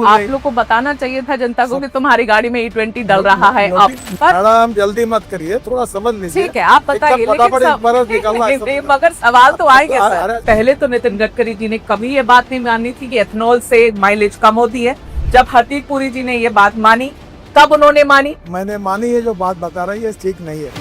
आप लोग को बताना चाहिए था जनता को कि तुम्हारी गाड़ी में E20 डल रहा है अब। मैडम जल्दी मत करिए, थोड़ा समझ लीजिए। ठीक है, आप बताइए, मगर सवाल तो आएंगे सर। पहले तो नितिन गडकरी जी ने कभी ये बात नहीं मानी थी कि एथेनॉल से माइलेज कम होती है। जब हरदीप पुरी जी ने ये बात मानी तब उन्होंने मानी। मैंने मानी, ये जो बात बता रही है ठीक नहीं है।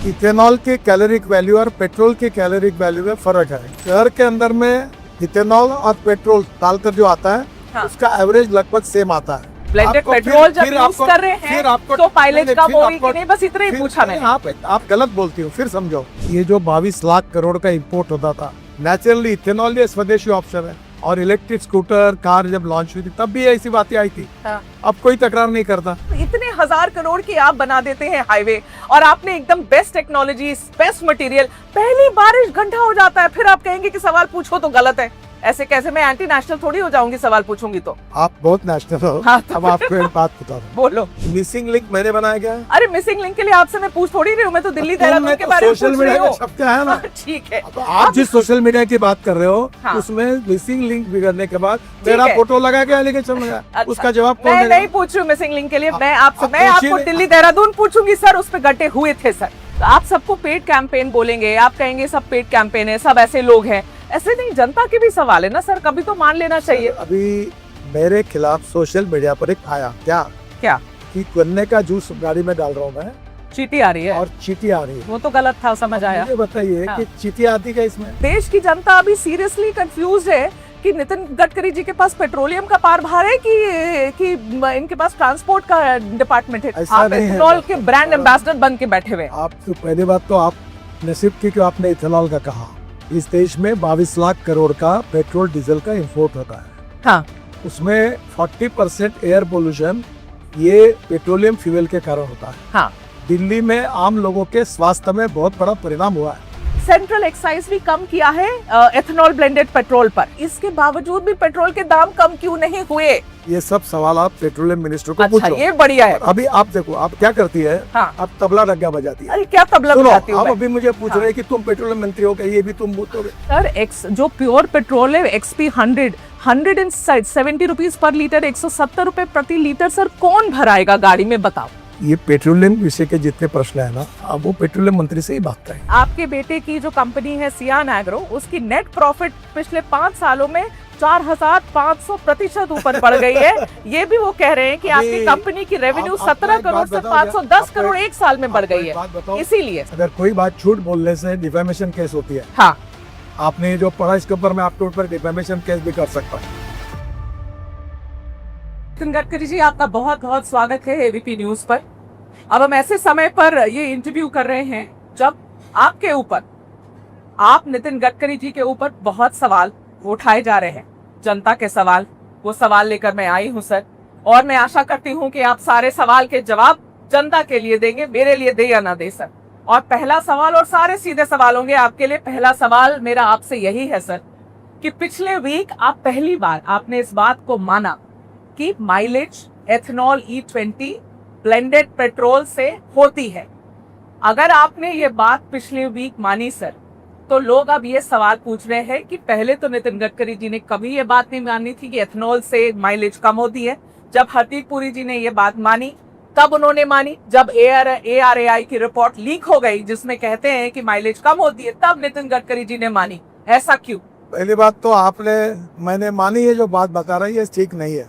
इथेनॉल की कैलोरिक वैल्यू और पेट्रोल की कैलोरिक वैल्यू में फर्क है। शहर के अंदर में इथेनॉल और पेट्रोल डालकर जो आता है, हाँ, उसका एवरेज लगभग सेम आता है। ब्लेंडेड पेट्रोल जब यूज कर रहे हैं तो माइलेज कम होगी कि नहीं, बस इतना ही पूछा मैंने। आप गलत बोलती हो, फिर समझो। ये जो 22 लाख करोड़ का इंपोर्ट होता था, नेचुरली इथेनॉल ये स्वदेशी ऑप्शन है। और इलेक्ट्रिक स्कूटर कार जब लॉन्च हुई थी तब भी ऐसी बातें आई थी। हाँ। अब कोई तकरार नहीं करता। इतने 1000 करोड़ की आप बना देते हैं हाईवे, और आपने एकदम बेस्ट टेक्नोलॉजी, बेस्ट मटेरियल, पहली बारिश गड्ढा हो जाता है, फिर आप कहेंगे कि सवाल पूछो तो गलत है। ऐसे कैसे? मैं एंटी नेशनल थोड़ी हो जाऊंगी सवाल पूछूंगी तो। आप बहुत नेशनल हो। हाँ, तो अब आपको एक बात बता दूं। बोलो। मिसिंग लिंक मैंने बनाया क्या? अरे मिसिंग लिंक के लिए आपसे मैं पूछ थोड़ी रही हूँ, मैं तो दिल्ली देहरादून के बारे में सोशल मीडिया में छपते हैं ना। ठीक है, आप जिस सोशल मीडिया की बात कर रहे हो, हाँ, उसमें मिसिंग लिंक बिगड़ने के बाद मेरा फोटो लगा के लेके चल गया। अच्छा, उसका जवाब कौन देगा? मैं नहीं पूछ रही हूँ मिसिंग लिंक के लिए, मैं आपको दिल्ली देहरादून पूछूंगी। सर उस पे गड्ढे हुए थे सर। आप सबको पेड कैंपेन बोलेंगे, आप कहेंगे सब पेड कैंपेन है, सब ऐसे लोग हैं। ऐसे नहीं, जनता के भी सवाल है ना सर, कभी तो मान लेना चाहिए। अभी मेरे खिलाफ सोशल मीडिया पर एक आया क्या कि गन्ने का जूस गाड़ी में डाल रहा हूँ मैं, चीटी आ रही है और चीटी आ रही है। वो तो गलत था, समझ आया। मुझे बताइए कि चीटी आती क्या इसमें? देश की जनता अभी सीरियसली कंफ्यूज है कि नितिन गडकरी जी के पास पेट्रोलियम का पारभार है कि इनके पास ट्रांसपोर्ट का डिपार्टमेंट है। आप इथेनॉल के ब्रांड एम्बेसडर बन के बैठे हुए। आप तो पहली बात तो आप नसीब की कि आपने इथेनॉल का कहा। इस देश में 22 लाख करोड़ का पेट्रोल डीजल का इंपोर्ट होता है। हाँ। उसमें 40% एयर पोल्यूशन ये पेट्रोलियम फ्यूल के कारण होता है। हाँ। दिल्ली में आम लोगों के स्वास्थ्य में बहुत बड़ा परिणाम हुआ है। सेंट्रल एक्साइज भी कम किया है एथेनॉल ब्लेंडेड पेट्रोल पर, इसके बावजूद भी पेट्रोल के दाम कम क्यों नहीं हुए? ये सब सवाल आप पेट्रोलियम मिनिस्टर को पूछो। ये बढ़िया है। अभी आप देखो, आप क्या करती है? हाँ। आप तबला डग्गा बजाती है। अरे क्या तबला बजाती हूँ? आप अभी मुझे पूछ रहे हैं कि तुम पेट्रोलियम मंत्री हो, ये भी तुम बोलोगे? सर जो प्योर पेट्रोल है XP 170 रुपीज पर लीटर, 170 रुपए प्रति लीटर, सर कौन भराएगा गाड़ी में, बताओ? ये पेट्रोलियम विषय के जितने प्रश्न है ना, अब वो पेट्रोलियम मंत्री से ही बात करें। आपके बेटे की जो कंपनी है सियान एग्रो, उसकी नेट प्रॉफिट पिछले 5 सालों में 4500% ऊपर बढ़ गई है। ये भी वो कह रहे हैं कि आपकी कंपनी की रेवेन्यू 17 करोड़ से 510 करोड़ एक साल में बढ़ गई है। इसीलिए अगर कोई बात झूठ बोलने से डिफेमेशन केस होती है। हाँ। आपने जो पढ़ा इसके ऊपर मैं आपके ऊपर डिफेमेशन केस भी कर सकता हूँ। नितिन गडकरी जी, आपका बहुत बहुत स्वागत है एबीपी न्यूज पर। अब हम ऐसे समय पर ये इंटरव्यू कर रहे हैं जब आपके ऊपर, आप नितिन गडकरी जी के ऊपर बहुत सवाल उठाए जा रहे हैं, जनता के सवाल। वो सवाल लेकर मैं आई हूं सर, और मैं आशा करती हूं कि आप सारे सवाल के जवाब जनता के लिए देंगे, मेरे लिए दे या ना दे सर। और पहला सवाल, और सारे सीधे सवाल होंगे आपके लिए। पहला सवाल मेरा आपसे यही है सर कि पिछले वीक आप पहली बार आपने इस बात को माना कि mileage ethanol E20 blended petrol से होती है। अगर आपने ये बात पिछले वीक मानी सर, तो लोग अब ये सवाल पूछ रहे हैं कि पहले तो नितिन गडकरी जी ने कभी ये बात नहीं मानी थी कि एथेनॉल से माइलेज कम होती है। जब हरदीप पुरी जी ने ये बात मानी तब उन्होंने मानी। जब ARAI की रिपोर्ट लीक हो गई जिसमें कहते हैं कि माइलेज कम होती है, तब नितिन गडकरी जी ने मानी। ऐसा क्यों? पहली बात तो मैंने मानी, ये जो बात बता रही है ठीक नहीं है।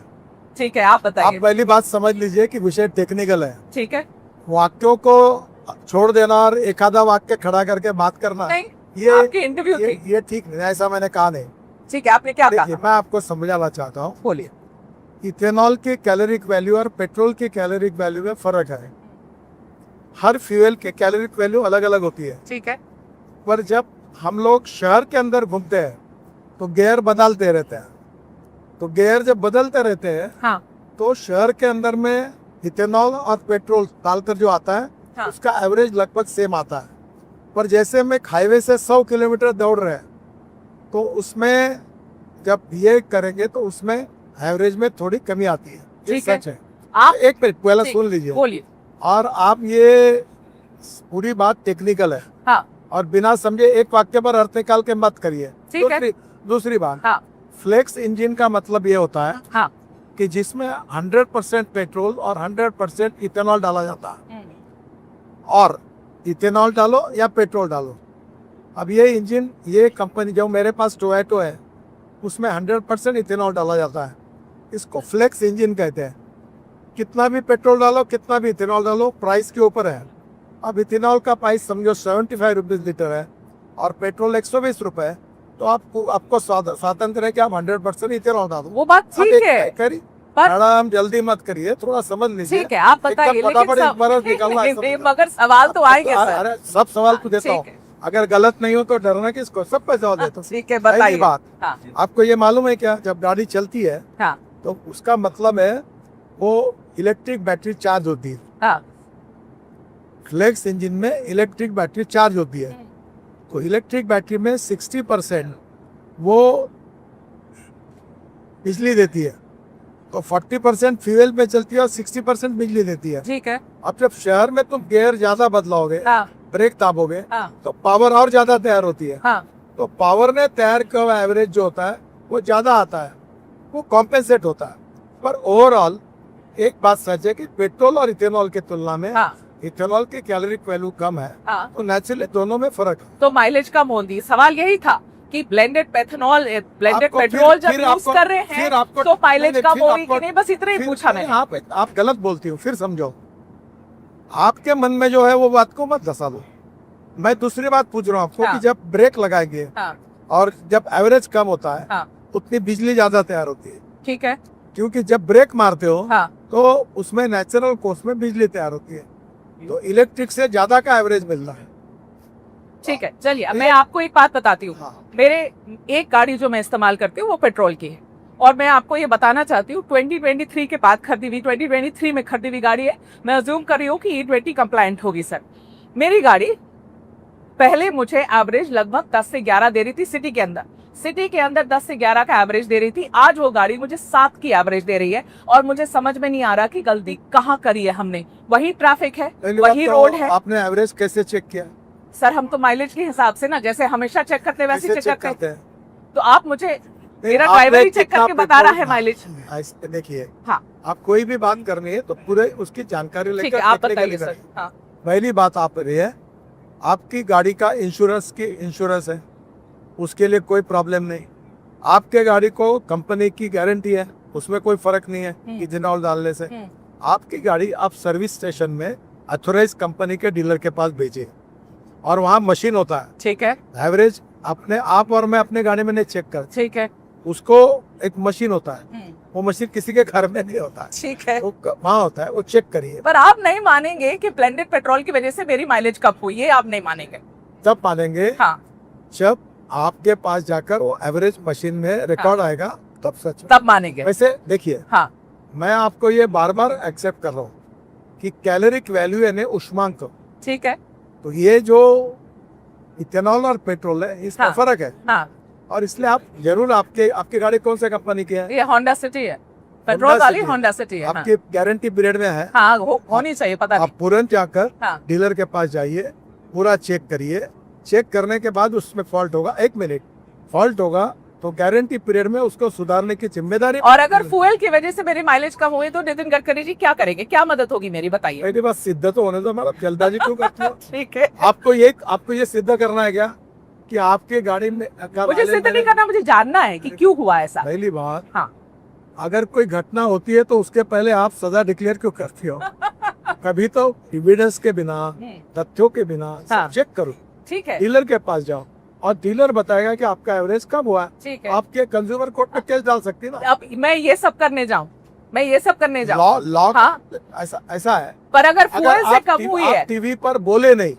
ठीक है, आप बताइए। आप पहली बात समझ लीजिए कि विषय टेक्निकल है। ठीक है। वाक्यों को छोड़ देना और एक आधा वाक्य खड़ा करके बात करना, नहीं, ये आपकी इंटरव्यू थी। ये ठीक नहीं, ऐसा मैंने कहा नहीं। ठीक है, आपने क्या कहा? मैं आपको समझाना चाहता हूँ। बोलिए। इथेनॉल की कैलोरिक वैल्यू और पेट्रोल की कैलोरिक वैल्यू में फर्क है। हर फ्यूल के कैलोरिक वैल्यू अलग अलग होती है। ठीक है। पर जब हम लोग शहर के अंदर घूमते हैं तो गियर बदलते रहते हैं, तो गियर जब बदलते रहते हैं, हाँ, तो शहर के अंदर में इथेनॉल और पेट्रोल डालकर जो आता है, हाँ, उसका एवरेज लगभग सेम आता है। पर जैसे हम एक हाईवे से 100 किलोमीटर दौड़ रहे हैं, तो उसमें जब ये करेंगे तो उसमें एवरेज में थोड़ी कमी आती है। ये सच है। आप एक मिनट पहले सुन लीजिए, बोलिए। और आप ये पूरी बात टेक्निकल है, हाँ, और बिना समझे एक वाक्य पर अर्थ निकाल के मत करिए। दूसरी बात, हाँ, फ्लेक्स इंजन का मतलब ये होता है, हाँ, कि जिसमें 100% पेट्रोल और 100% इथेनॉल डाला जाता है, और इथेनॉल डालो या पेट्रोल डालो। अब ये इंजन, ये कंपनी जो मेरे पास टोयोटो है उसमें 100% इथेनॉल डाला जाता है। इसको फ्लेक्स इंजन कहते हैं। कितना भी पेट्रोल डालो, कितना भी इथेनॉल डालो, प्राइस के ऊपर है। अब इथेनॉल का प्राइस समझो 75 रुपीज़ लीटर है और पेट्रोल 120 रुपये है, तो आपको स्वातंत्र है कि आप 100% इथेनॉल डालो। वो बात ठीक है, मैडम जल्दी मत करिए, थोड़ा समझ लीजिए। ठीक है, आप बताइए, मगर सवाल तो आएंगे सर। अरे सब सवाल को देता हूँ, अगर गलत नहीं हो तो डरना किसको, सब पे जवाब देता हूँ। ठीक है, बताइए। बात आपको ये मालूम है क्या, जब गाड़ी चलती है तो उसका मतलब है वो इलेक्ट्रिक बैटरी चार्ज होती है। फ्लेक्स इंजन में इलेक्ट्रिक बैटरी चार्ज होती है, तो इलेक्ट्रिक बैटरी में 60% वो बिजली देती है, तो 40% फ्यूल पे चलती है और 60% बिजली देती है। ठीक है। अब जब शहर में तुम गियर ज्यादा बदलाओगे, ब्रेक दाबोगे, तो पावर और ज्यादा तैयार होती है। तो पावर ने तैयार का एवरेज जो होता है वो ज्यादा आता है, वो कॉम्पेंसेट होता है। पर ओवरऑल एक बात सच है कि पेट्रोल और इथेनॉल की तुलना में इथेनॉल की कैलोरिक वैल्यू कम है, तो नेचुरली दोनों में फर्क है। तो माइलेज कम होती। सवाल यही था कि ब्लेंडेड पेट्रोल जब यूज कर रहे हैं तो माइलेज कम होगी कि नहीं, बस इतना ही पूछा मैंने। आप गलत बोलती हो, फिर समझो। आपके मन में जो है वो बात को मत धसा दो। मैं दूसरी बात पूछ रहा हूँ आपको कि जब ब्रेक लगाएंगे और जब एवरेज कम होता है उतनी बिजली ज्यादा तैयार होती है। ठीक है, क्योंकि जब ब्रेक मारते हो तो उसमें नेचुरल कोर्स में बिजली तैयार होती है, तो इलेक्ट्रिक से ज्यादा का एवरेज मिलता है। ठीक है, चलिए मैं आपको एक बात बताती हूँ। मेरे एक गाड़ी जो मैं इस्तेमाल करती हूँ वो पेट्रोल की है, और मैं आपको ये बताना चाहती हूँ 2023 के बाद खरीदी हुई, 2023 में खरीदी हुई गाड़ी है। मैं अज्यूम कर रही हूँ कि E20 कंप्लायंट होगी सर। मेरी गाड़ी पहले मुझे एवरेज लगभग 10 से 11 दे रही थी सिटी के अंदर 10 से 11 का एवरेज दे रही थी। आज वो गाड़ी मुझे 7 की एवरेज दे रही है, और मुझे समझ में नहीं आ रहा कि गलती कहाँ करी है हमने। वही ट्रैफिक है, वही रोड है। आपने एवरेज कैसे चेक किया? सर हम तो माइलेज के हिसाब से ना, जैसे हमेशा चेक करते हैं वैसे चेक करते हैं। तो आप मुझे, मेरा ड्राइवर ही चेक करके बता रहा है माइलेज। देखिए, आप कोई भी बात करनी है तो पूरे उसकी जानकारी लेकर आप बताइए सर। पहली बात आप रही है, आपकी गाड़ी का इंश्योरेंस है, उसके लिए कोई प्रॉब्लम नहीं। आपके गाड़ी को कंपनी की गारंटी है, उसमें कोई फर्क नहीं है इथेनॉल डालने से। आपकी गाड़ी आप सर्विस स्टेशन में अथोराइज कंपनी के डीलर के पास भेजिए, और वहाँ मशीन होता है। ठीक है। एवरेज अपने आप और मैं अपने गाड़ी में नहीं चेक कर। ठीक है। उसको एक मशीन होता है, वो मशीन किसी के घर में नहीं होता है। ठीक है। वो वहाँ होता है, वो चेक करिए। पर आप नहीं मानेंगे कि ब्लेंडेड पेट्रोल की वजह से मेरी माइलेज कम हुई, ये आप नहीं मानेंगे। तब मानेंगे जब आपके पास जाकर वो एवरेज मशीन में रिकॉर्ड आएगा, तब सच, तब मानेंगे। वैसे देखिए, मैं आपको ये बार बार एक्सेप्ट कर रहा हूँ कि कैलोरिक वैल्यू यानी ऊष्मांक, ठीक है, तो ये जो इथेनॉल और पेट्रोल है इसमें फर्क है। और इसलिए आप जरूर, आपकी गाड़ी कौन से कंपनी की है? ये होंडा सिटी है, पेट्रोल वाली होंडा सिटी है। आपकी गारंटी पीरियड में है। होनी चाहिए, पता नहीं। आप तुरंत जाकर डीलर के पास जाइए, पूरा चेक करिए। चेक करने के बाद उसमें फॉल्ट होगा, 1 मिनट फॉल्ट होगा तो गारंटी पीरियड में उसको सुधारने की जिम्मेदारी। और अगर फ्यूल की वजह से मेरी माइलेज कम हुई तो नितिन गडकरी जी क्या करेंगे, क्या मदद होगी मेरी, बताइए। मेरी बात सिद्ध तो होने दो, मतलब जल्दबाजी क्यों करते हो? ठीक है। आपको ये सिद्ध करना है क्या कि आपके गाड़ी में? मुझे सिद्ध नहीं करना, मुझे जानना है कि क्यों हुआ ऐसा। पहली बात, अगर कोई घटना होती है तो उसके पहले आप सजा डिक्लेयर क्यों करती हो? कभी तो एविडेंस के बिना, तथ्यों के बिना चेक करो। ठीक है। डीलर के पास जाओ और डीलर बताएगा कि आपका एवरेज कम हुआ। ठीक है। आपके कंज्यूमर कोर्ट में केस डाल सकती है ना। अब मैं ये सब करने जाऊँ? लॉ ऐसा है। पर अगर फ्यूल से कम हुई है, टीवी पर बोले नहीं,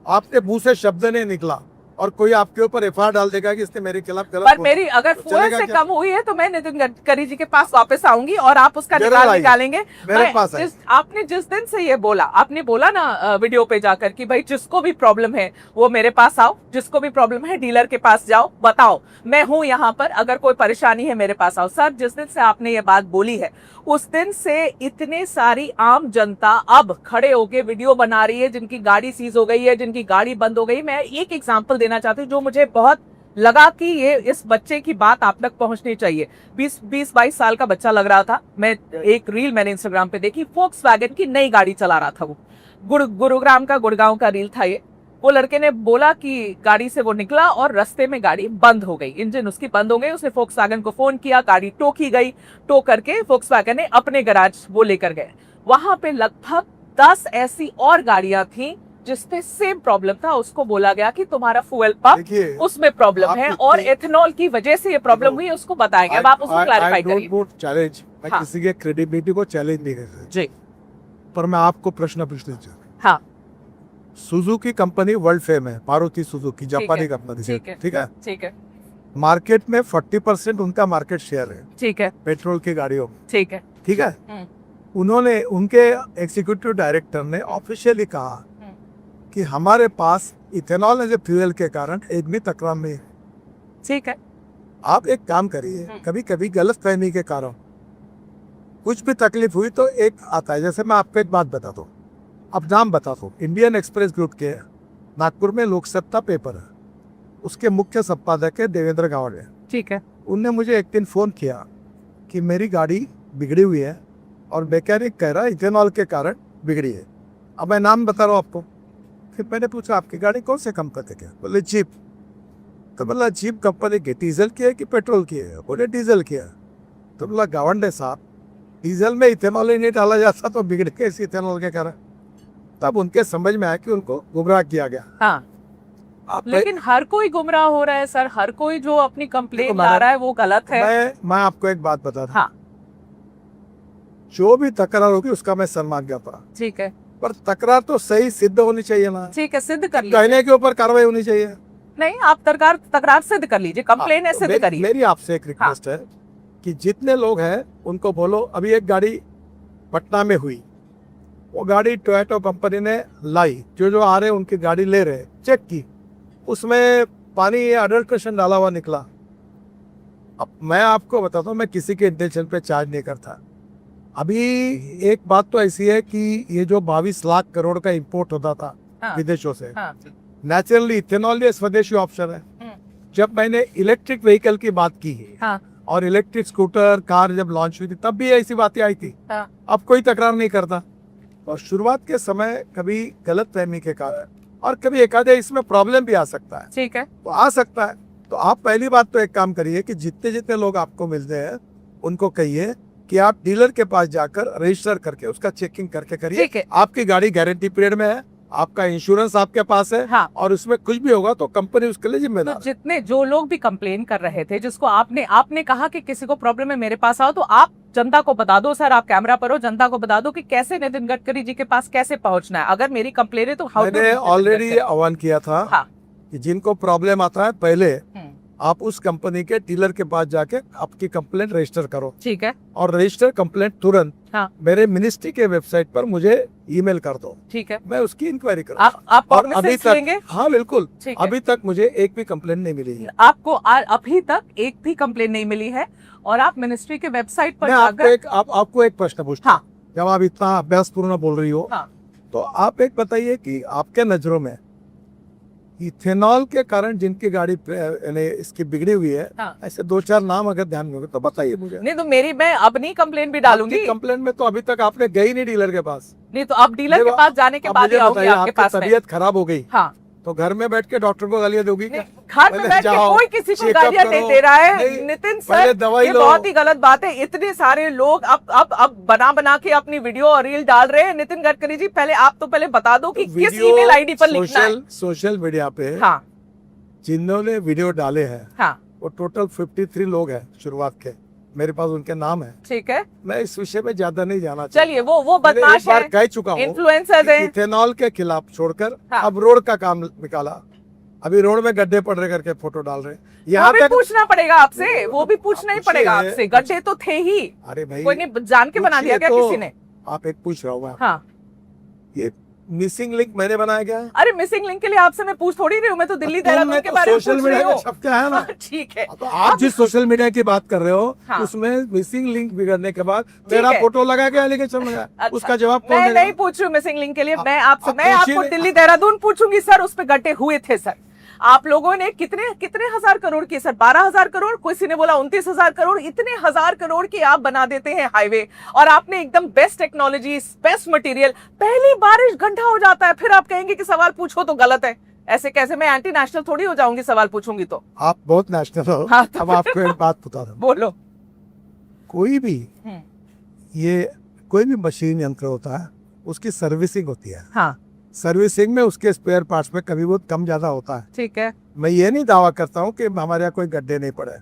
आपके मुंह से शब्द नहीं निकला और कोई आपके ऊपर FIR डाल देगा कि इसने मेरे खिलाफ गलत, पर मेरी अगर फ्यूल से कम हुई है तो मैं नितिन गडकरी जी के पास वापस आऊंगी और आप उसका निकालेंगे। मेरे पास आपने जिस दिन से ये बोला, आपने बोला ना वीडियो पे जाकर कि भाई जिसको भी प्रॉब्लम है वो मेरे पास आओ, जिसको भी प्रॉब्लम है डीलर के पास जाओ, बताओ मैं हूँ यहाँ पर, अगर कोई परेशानी है मेरे पास आओ। सर जिस दिन से आपने ये बात बोली है उस दिन से इतने सारी आम जनता अब खड़े होके वीडियो बना रही है, जिनकी गाड़ी सीज हो गई है, जिनकी गाड़ी बंद हो गई। मैं एक एग्जांपल देना चाहती हूँ जो मुझे बहुत लगा कि ये इस बच्चे की बात आप तक पहुंचनी चाहिए। 20-22 साल का बच्चा लग रहा था। मैं एक रील मैंने इंस्टाग्राम पे देखी, फोक्सवैगन की नई गाड़ी चला रहा था वो। गुरुग्राम का, गुड़गांव का रील था ये। वो लड़के ने बोला कि गाड़ी से वो निकला और रास्ते में गाड़ी बंद हो गई, इंजन उसकी बंद हो गई। उसने फोक्सवैगन को फोन किया, गाड़ी टो की गई। टो करके फोक्सवैगन ने अपने गैराज वो लेकर गए। वहां पे लगभग 10 ऐसी और गाड़ियां थी जिसपे सेम प्रॉब्लम था। उसको बोला गया कि तुम्हारा फ्यूल पंप उसमें प्रॉब्लम है और एथेनॉल की वजह से ये प्रॉब्लम हुई, उसको बताएंगे। अब आप उसको क्लैरिफाई करिए। चैलेंज, मैं किसी के क्रेडिबिलिटी को चैलेंज नहीं करता जी, पर मैं आपको प्रश्न पूछना चाहता हूँ। हाँ, सुजुकी कंपनी वर्ल्ड फेम है, मारुति सुजुकी जापानी कंपनी, ठीक है, ठीक है, मार्केट में 40% उनका मार्केट शेयर है, ठीक है, पेट्रोल की गाड़ियों में, ठीक है, ठीक है। उन्होंने, उनके एग्जीक्यूटिव डायरेक्टर ने ऑफिशियली कहा कि हमारे पास इथेनॉल एज ए फ्यूल के कारण एक भी तकरार नहीं है। ठीक है। आप एक काम करिए, कभी कभी गलत फहमी के कारण कुछ भी तकलीफ हुई तो एक आता है। जैसे मैं आपको एक बात बता दूं, अब नाम बता दूं, इंडियन एक्सप्रेस ग्रुप के नागपुर में लोकसत्ता पेपर है, उसके मुख्य संपादक है देवेंद्र गावड़े। ठीक है। उनने मुझे एक दिन फोन किया कि मेरी गाड़ी बिगड़ी हुई है और मैकेनिक कह रहा है इथेनॉल के कारण बिगड़ी है। अब मैं नाम बता रहा हूँ आपको। फिर मैंने पूछा आपकी गाड़ी कौन से कंपनी की है? बोले जीप। तो बोला जीप कंपनी की डीजल की है कि पेट्रोल की है? बोले डीजल की है। तो बोला गावंडे साहब, डीजल में इथेनॉल ही नहीं डाला जाता तो बिगड़ कैसे इथेनॉल के कारण? तब उनके समझ में आया कि उनको गुमराह किया गया। हाँ, लेकिन हर कोई गुमराह हो रहा है सर। हर कोई जो अपनी कंप्लेंट ला रहा है वो गलत है। मैं आपको एक बात बता दूं। हाँ, जो भी तकरार होगी उसका मैं सम्मान करता हूं। ठीक है, पर तकरार तो सही सिद्ध होनी चाहिए ना। ठीक है, सिद्ध कर लीजिए। कहने के ऊपर कार्रवाई होनी चाहिए। नहीं, आप तकरार सिद्ध कर लीजिए, कंप्लेन है सिद्ध करिए। मेरी आपसे एक रिक्वेस्ट है कि जितने लोग हैं उनको बोलो, अभी एक गाड़ी पटना में हुई, वो गाड़ी टोयोटा कंपनी ने लाई, जो आ रहे उनकी गाड़ी ले रहे, चेक की, उसमें पानी अडल्ट्रेशन डाला हुआ निकला। अब मैं आपको बताता हूँ, मैं किसी के इंटेंशन पे चार्ज नहीं करता। अभी एक बात तो ऐसी है कि ये जो 22 लाख करोड़ का इंपोर्ट होता था विदेशों से, नेचुरली इथेनॉल ये स्वदेशी ऑप्शन है। जब मैंने इलेक्ट्रिक व्हीकल की बात की है और इलेक्ट्रिक स्कूटर कार जब लॉन्च हुई थी तब भी ऐसी बातें आई थी। अब कोई तकरार नहीं करता। और शुरुआत के समय कभी गलत फहमी के कारण और कभी एकाधे इसमें प्रॉब्लम भी आ सकता है। ठीक है, तो आ सकता है। तो आप पहली बात तो एक काम करिए कि जितने जितने लोग आपको मिलते हैं उनको कहिए कि आप डीलर के पास जाकर रजिस्टर करके उसका चेकिंग करके करिए। आपकी गाड़ी गारंटी पीरियड में है, आपका इंश्योरेंस आपके पास है। हाँ। और उसमें कुछ भी होगा तो कंपनी उसके लिए जिम्मेदार। तो जितने जो लोग भी कंप्लेन कर रहे थे, जिसको आपने कहा कि किसी को प्रॉब्लम है मेरे पास आओ, तो आप जनता को बता दो सर, आप कैमरा पर हो, जनता को बता दो कि कैसे नितिन गडकरी जी के पास कैसे पहुंचना है। अगर मेरी कंप्लेन है तो मैंने ऑलरेडी आह्वान किया था कि जिनको प्रॉब्लम आता है पहले आप उस कंपनी के डीलर के पास जाके आपकी कंप्लेंट रजिस्टर करो। ठीक है। और रजिस्टर कंप्लेंट तुरंत मेरे मिनिस्ट्री के वेबसाइट पर मुझे ईमेल कर दो। ठीक है, मैं उसकी इंक्वायरी करूँ। आप अभी तक लेंगे? हाँ बिल्कुल। अभी तक मुझे एक भी कंप्लेंट नहीं मिली है। आपको अभी तक एक भी कंप्लेंट नहीं मिली है और आप मिनिस्ट्री के वेबसाइट पर आपको एक प्रश्न पूछता हूँ। जब आप इतना अभ्यास पूर्ण बोल रही हो तो आप एक बताइए कि आपके नजरों में इथेनॉल के कारण जिनकी गाड़ी इसकी बिगड़ी हुई है, ऐसे 2-4 नाम अगर ध्यान में हो तो बताइए मुझे। नहीं तो मैं अपनी कंप्लेन भी डालूंगी। कंप्लेन में तो अभी तक आपने गई नहीं डीलर के पास। नहीं तो अब डीलर के पास जाने के बाद आपके पास तबीयत खराब हो गई। हाँ, तो घर में बैठ के डॉक्टर को गालियां दोगी क्या? घर में बैठ के कोई किसी को गालियां नहीं दे रहा है नितिन सर, ये बहुत ही गलत बात है। इतने सारे लोग अब बना के अपनी वीडियो और रील डाल रहे हैं। नितिन गडकरी जी, पहले आप तो पहले बता दो कि किस ईमेल आईडी पर लिखना है। सोशल मीडिया पे जिन्होंने वीडियो डाले हैं वो टोटल 53 लोग हैं शुरुआत के। मेरे पास उनके नाम है। ठीक है, मैं इस विषय में ज्यादा नहीं जाना चाहता। चलिए, वो बदमाश है, कह चुका हूँ, इन्फ्लुएंसर है। इथेनॉल के खिलाफ छोड़कर अब रोड का काम निकाला। अभी रोड में गड्ढे पड़ रहे करके फोटो डाल रहे। यहाँ तक पूछना पड़ेगा आपसे, वो भी पूछना ही पड़ेगा आपसे। गड्ढे तो थे ही। अरे भाई, कोई नहीं जान के बना दिया क्या किसी ने? आप एक पूछ रहा हूँ, ये मिसिंग लिंक मैंने बनाया क्या? अरे मिसिंग लिंक के लिए आपसे मैं पूछ थोड़ी रही हूँ। मैं तो दिल्ली देहरादून के बारे में पूछ रही हूँ। सब क्या है ना। ठीक है, तो आप जिस सोशल मीडिया की बात कर रहे हो उसमें मिसिंग लिंक बिगड़ने के बाद मेरा फोटो लगा के एलिगेशन लगा, उसका जवाब कौन देगा? मैं नहीं पूछ रही हूँ मिसिंग लिंक के लिए। मैं आपको दिल्ली देहरादून पूछूंगी सर, उस पे गड्ढे हुए थे सर। आप लोगों ने कितने कितने हजार करोड़ की, सर 12,000 करोड़, किसी ने बोला 29,000 करोड़, इतने हजार करोड़ की आप बना देते हैं हाईवे, और आपने एकदम बेस्ट टेक्नोलॉजी, बेस्ट मटेरियल, पहली बारिश गड्ढा हो जाता है, फिर आप कहेंगे कि सवाल पूछो तो गलत है। ऐसे कैसे? मैं एंटी नेशनल थोड़ी हो जाऊंगी सवाल पूछूंगी तो। आप बहुत नेशनल हो। हाँ, अब आपको एक बात बता दूं, बोलो। कोई भी कोई भी मशीन यंत्र होता है, उसकी सर्विसिंग होती है। हाँ, सर्विसिंग में उसके स्पेयर पार्ट्स में कभी बहुत कम ज्यादा होता है। ठीक है। मैं ये नहीं दावा करता हूँ कि हमारे यहाँ कोई गड्ढे नहीं पड़े।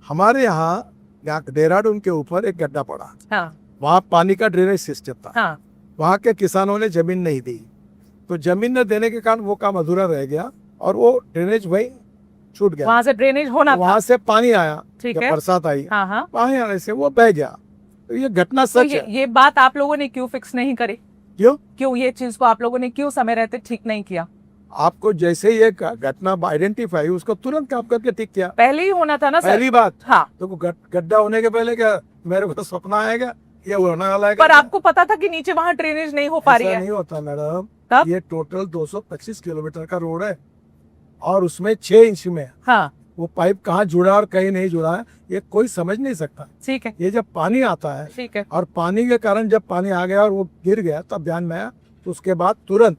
हमारे यहाँ देहरादून के ऊपर एक गड्ढा पड़ा। हाँ, वहाँ पानी का ड्रेनेज सिस्टम था। हाँ, वहाँ के किसानों ने जमीन नहीं दी, तो जमीन न देने के कारण वो काम अधूरा रह गया और वो ड्रेनेज वही छूट गया। वहां से ड्रेनेज होना था। वहाँ से पानी आया, ठीक जब है। बरसात आई, हाँ, हाँ। पानी आने से वो बह गया। तो ये घटना तो सच है। ये बात आप लोगों ने क्यों फिक्स नहीं करी? क्यों ये चीज को आप लोगों ने क्यों समय रहते ठीक नहीं किया? आपको जैसे ये घटना आइडेंटिफाई, उसको तुरंत काम करके ठीक किया। पहले ही होना था ना सर। पहली बात। हाँ, तो गड्ढा होने के पहले क्या मेरे को सपना आएगा ये होने वाला है? पर आपको पता था कि नीचे वहां ड्रेनेज नहीं हो पा रही है? नहीं होता मैडम। तब? ये टोटल 225 किलोमीटर का रोड है और उसमें 6 इंच में हाँ, वो पाइप कहाँ जुड़ा और कहीं नहीं जुड़ा है, ये कोई समझ नहीं सकता। ठीक है। ये जब पानी आता है, ठीक है, और पानी के कारण जब पानी आ गया और वो गिर गया, तब ध्यान में आया, तो उसके बाद तुरंत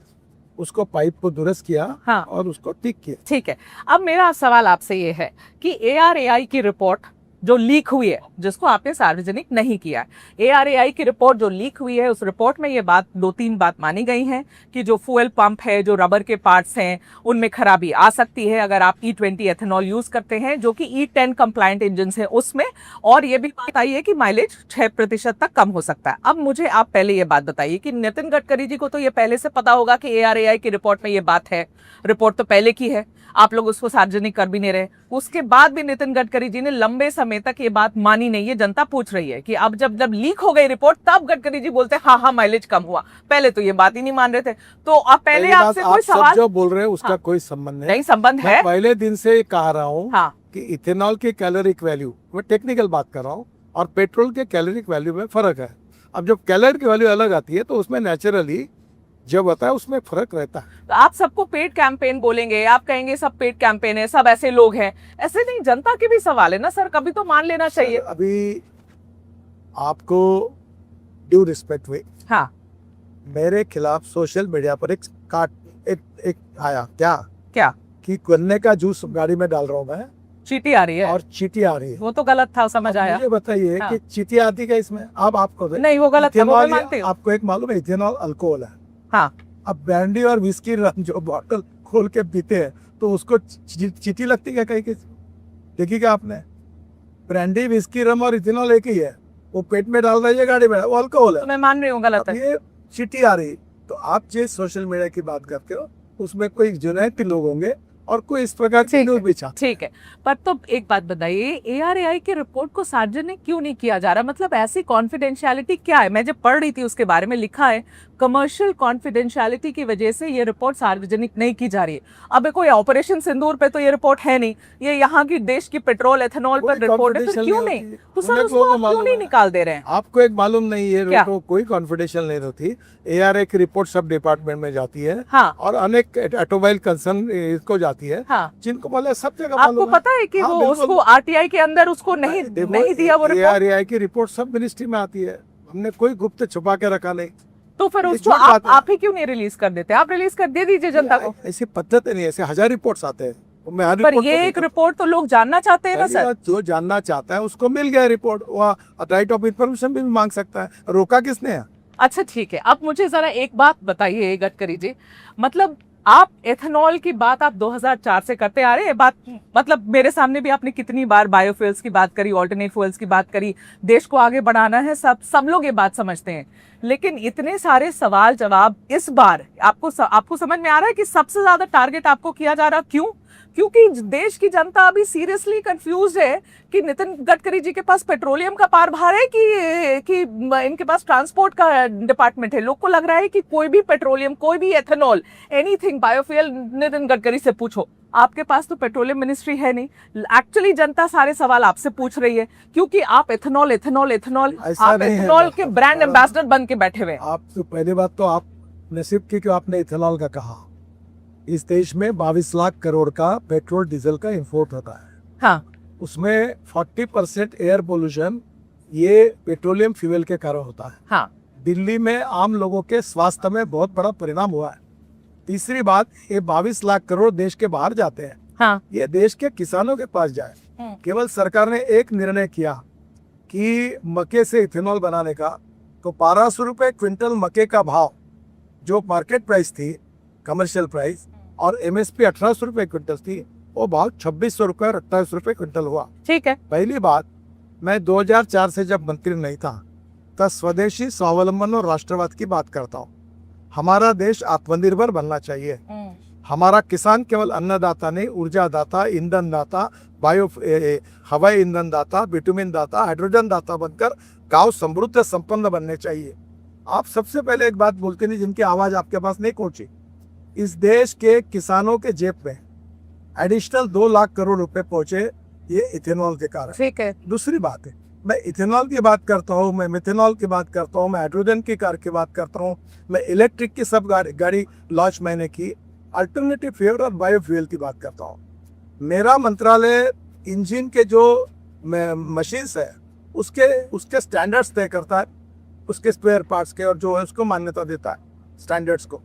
उसको पाइप को दुरुस्त किया। हाँ, और उसको ठीक किया। ठीक है। अब मेरा सवाल आपसे ये है कि ARAI की रिपोर्ट जो लीक हुई है, जिसको आपने सार्वजनिक नहीं किया, ARAI की रिपोर्ट जो लीक हुई है, उस रिपोर्ट में ये बात 2-3 बात मानी गई हैं कि जो फ्यूल पंप है, जो रबर के पार्ट्स हैं, उनमें खराबी आ सकती है अगर आप E20 एथेनॉल यूज करते हैं, जो कि E10 कंप्लायंट इंजन है उसमें, और ये भी बात आई है कि माइलेज 6% तक कम हो सकता है। अब मुझे आप पहले ये बात बताइए कि नितिन गडकरी जी को तो ये पहले से पता होगा कि ARAI की रिपोर्ट में ये बात है, रिपोर्ट तो पहले की है, आप लोग उसको सार्वजनिक कर भी नहीं रहे। उसके बाद भी नितिन गडकरी जी ने लंबे समय तक ये बात मानी नहीं है। जनता पूछ रही है कि अब जब लीक हो गई रिपोर्ट, तब गडकरी जी बोलते हैं हाँ हाँ माइलेज कम हुआ। पहले तो ये बात ही नहीं मान रहे थे। तो अब पहले आपसे कोई सवाल जो बोल रहे हैं उसका कोई संबंध नहीं, संबंध है। पहले दिन से कह रहा हूँ हाँ, कि इथेनॉल की कैलोरिक वैल्यू, मैं टेक्निकल बात कर रहा हूँ, और पेट्रोल के कैलोरिक वैल्यू में फर्क है। अब जब कैलोरिक वैल्यू अलग आती है तो उसमें नेचुरली जब होता है उसमें फर्क रहता है। तो आप सबको पेड कैंपेन बोलेंगे, आप कहेंगे सब पेड कैंपेन है, सब ऐसे लोग हैं, ऐसे नहीं, जनता के भी सवाल है ना सर, कभी तो मान लेना चाहिए। अभी आपको ड्यू रिस्पेक्ट हुई, हाँ, मेरे खिलाफ सोशल मीडिया पर एक आया क्या कि गन्ने का जूस गाड़ी में डाल रहा हूँ मैं, चीटी आ रही है और चीटी आ रही है। वो तो गलत था, समझ आया। मुझे बताइए हाँ, कि चीटी आती क्या इसमें? अब आपको नहीं, वो गलत था, वो मैं मानती हूँ। आपको एक मालूम है, इथेनॉल अल्कोहल है। हाँ, अब ब्रांडी और विस्की जो बॉटल खोल के पीते हैं तो उसको चीटी लगती है कहीं की? देखी क्या आपने? ब्रांडी, विस्की, रम और इथेनॉल एक ही है। वो पेट में डाल रही है गाड़ी में, वो अल्कोहल है। तो मैं मान रही हूँ गलत है। ये चीटी आ रही, तो आप जिस सोशल मीडिया की बात करते हो उसमें कोई जुनैती लोग होंगे और कोई इस प्रकार की न्यूज़ भी चाहते। ठीक है, पर तो एक बात बताइए, ARAI की रिपोर्ट को सार्वजनिक क्यों नहीं किया जा रहा? मतलब ऐसी कॉन्फिडेंशियलिटी क्या है? मैं जब पढ़ रही थी उसके बारे में लिखा है कमर्शियल कॉन्फिडेंशियलिटी की वजह से ये रिपोर्ट सार्वजनिक नहीं की जा रही है। अब कोई ऑपरेशन सिंदूर पे तो ये रिपोर्ट है नहीं, ये यहाँ की देश की पेट्रोल एथेनॉल पर रिपोर्ट है, फिर क्यों नहीं? तो सर उसको आप क्यों नहीं निकाल दे रहे हैं? आपको एक मालूम नहीं है, कोई कॉन्फिडेंशियल नहीं होती। ARAI की रिपोर्ट सब डिपार्टमेंट में जाती है। हाँ, और अनेक ऑटोमोबाइल कंसर्न इसको जाती है। हाँ, जिनको मतलब सब जगह आपको पता है कि वो उसको RTI के अंदर उसको नहीं दिया वो रिपोर्ट। ARAI की रिपोर्ट सब मिनिस्ट्री में आती है, हमने कोई गुप्त छुपा के रखा नहीं। तो फिर उसको आप ही क्यों नहीं रिलीज कर देते? आप रिलीज कर दे दीजिए जनता को। ऐसी पद्धति नहीं, ऐसे 1000 रिपोर्ट्स आते हैं। पर ये एक रिपोर्ट तो लोग जानना चाहते हैं ना सर। जो जानना चाहता है उसको मिल गया रिपोर्ट, वो राइट ऑफ इंफॉर्मेशन भी मांग सकता है। रोका किसने है? अच्छा ठीक है, अब मुझे जरा एक बात बताइए गडकरी जी, मतलब आप एथेनॉल की बात आप 2004 से करते आ रहे हैं बात, मतलब मेरे सामने भी आपने कितनी बार बायोफ्यूल्स की बात करी, ऑल्टरनेट फ्यूल्स की बात करी, देश को आगे बढ़ाना है, सब लोग ये बात समझते हैं। लेकिन इतने सारे सवाल जवाब इस बार आपको समझ में आ रहा है कि सबसे ज्यादा टारगेट आपको किया जा रहा, क्यों? क्योंकि देश की जनता अभी सीरियसली कंफ्यूज है कि नितिन गडकरी जी के पास पेट्रोलियम का पारभार है कि इनके पास ट्रांसपोर्ट का डिपार्टमेंट है। लोग को लग रहा है कि कोई भी पेट्रोलियम, कोई भी ethanol, anything biofuel Nitin Gadkari से पूछो। आपके पास तो पेट्रोलियम मिनिस्ट्री है नहीं। एक्चुअली जनता सारे सवाल आपसे पूछ रही है क्योंकि आप एथेनॉल के ब्रांड एम्बेसडर बन के बैठे हुए। आप तो पहली बात तो आप नसीब की कि आपने इथेनॉल का कहा, इस देश में 22 लाख करोड़ का पेट्रोल डीजल का इंपोर्ट होता है। हाँ उसमें 40% एयर पोल्यूशन ये पेट्रोलियम फ्यूल के कारण होता है। हाँ दिल्ली में आम लोगों के स्वास्थ्य में बहुत बड़ा परिणाम हुआ है। तीसरी बात, ये 22 लाख करोड़ देश के बाहर जाते हैं। हाँ ये देश के किसानों के पास जाए। केवल सरकार ने एक निर्णय किया कि मक्के से इथेनॉल बनाने का, तो 1200 रुपए क्विंटल मक्के का भाव जो मार्केट प्राइस थी, कमर्शियल प्राइस, और एमएसपी 1800 रुपए क्विंटल थी, वो भाव 2600 रुपए और 28 रुपए क्विंटल हुआ। ठीक है। पहली बात, मैं 2004 से जब मंत्री नहीं था तब स्वदेशी, स्वावलंबन और राष्ट्रवाद की बात करता हूँ। हमारा देश आत्मनिर्भर बनना चाहिए। हमारा किसान केवल अन्नदाता नहीं, ऊर्जा दाता, ईंधन दाता, हवाई ईंधन दाता, बिटुमिन दाता, हाइड्रोजन दाता बनकर गांव समृद्ध संपन्न बनने चाहिए। आप सबसे पहले एक बात बोलते नहीं जिनकी आवाज आपके पास नहीं पहुंची। इस देश के किसानों के जेब में एडिशनल 2 लाख करोड़ रुपए पहुंचे ये इथेनॉल के कारण। ठीक है। दूसरी बात है, मैं इथेनॉल की बात करता हूँ, मैं मिथेनॉल की बात करता हूँ, मैं हाइड्रोजन की कार की बात करता हूँ, मैं इलेक्ट्रिक की सब गाड़ी लॉन्च मैंने की, अल्टरनेटिव फ्यूल और बायोफ्यूल की बात करता हूँ। मेरा मंत्रालय इंजन के जो मशीन्स है उसके स्टैंडर्ड्स तय करता है, उसके स्पेयर पार्ट्स के, और जो है उसको मान्यता देता है स्टैंडर्ड्स को।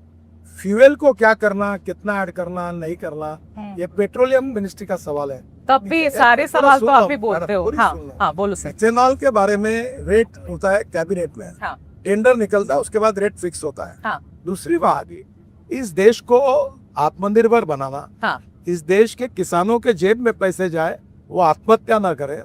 फ्यूल को क्या करना, कितना ऐड करना, नहीं करना, ये पेट्रोलियम मिनिस्ट्री का सवाल है। तब भी सारे सवाल तो आप ही बोलते हो। हाँ बोलो सर। इथेनॉल के बारे में रेट होता है कैबिनेट में, टेंडर निकलता है, उसके बाद रेट फिक्स होता है। दूसरी बात, इस देश को आत्मनिर्भर बनाना, इस देश के किसानों के जेब में पैसे जाए, वो आत्महत्या ना करे,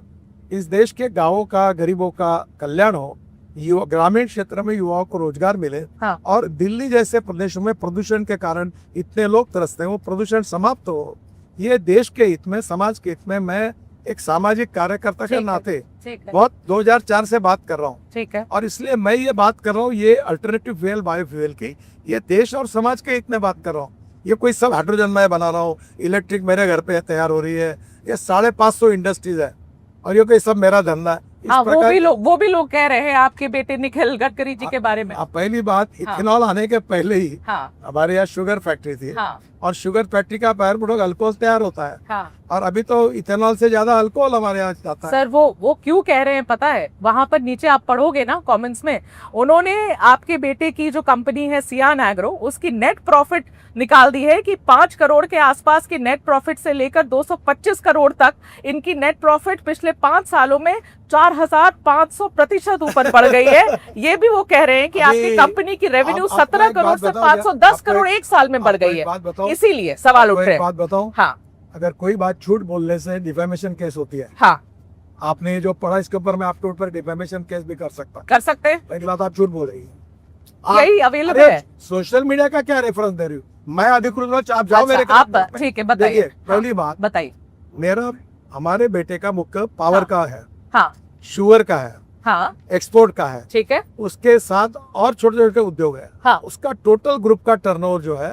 इस देश के गांवों का, गरीबों का कल्याण हो, युवा ग्रामीण क्षेत्र में युवाओं को रोजगार मिले, और दिल्ली जैसे प्रदेशों में प्रदूषण के कारण इतने लोग तरसते हैं, वो प्रदूषण समाप्त हो। ये देश के हित में, समाज के हित में, मैं एक सामाजिक कार्यकर्ता के नाते बहुत 2004 से बात कर रहा हूँ। ठीक है। और इसलिए मैं ये बात कर रहा हूँ, ये अल्टरनेटिव फ्यूल, बायोफ्यूल की, ये देश और समाज के हित में बात कर रहा हूँ। ये कोई सब हाइड्रोजन मैं बना रहा हूँ, इलेक्ट्रिक मेरे घर पे तैयार हो रही है, ये 550 इंडस्ट्रीज है, और ये कोई सब मेरा धंधा है। हाँ, वो भी लोग कह रहे हैं आपके बेटे निखिल गडकरी जी के बारे में। पहली बात, इथेनॉल आने के पहले ही हमारे यहाँ शुगर फैक्ट्री थी, और शुगर फैक्ट्री का बायर प्रोडक्ट अल्कोहल तैयार होता है, और अभी तो इथेनॉल से ज्यादा अल्कोहल हमारे यहाँ जाता है। सर वो क्यों कह रहे हैं पता है? वहां पर नीचे आप पढ़ोगे ना कमेंट्स में, उन्होंने आपके बेटे की जो कंपनी है सियान एग्रो, उसकी नेट प्रॉफिट निकाल दी है कि 5 करोड़ के आसपास की नेट प्रॉफिट से लेकर 225 करोड़ तक इनकी नेट प्रॉफिट पिछले 5 सालों में 4500% ऊपर बढ़ गई है। ये भी वो कह रहे हैं कि आपकी कंपनी की रेवेन्यू 17 करोड़ से 510 करोड़ एक साल में बढ़ गई है। इसीलिए सवाल उठ रहे हैं। बात बताऊं? हाँ, अगर कोई बात झूठ बोलने से डिफेमेशन केस होती है। हाँ, आपने जो पढ़ा इसके ऊपर मैं आपके ऊपर डिफेमेशन केस भी कर सकते हैं। पहली बात, आप झूठ बोल रही है, यही अवेलेबल है। सोशल मीडिया का क्या रेफरेंस दे रही हूँ मैं? अधिकृत आप जाओ मेरे। आप ठीक है, बताइए। पहली बात बताइए, हमारे बेटे का मुख्य पावर का है, शुगर का है, एक्सपोर्ट का है, ठीक है। उसके साथ और छोटे छोटे उद्योग है। उसका टोटल ग्रुप का टर्नओवर जो है,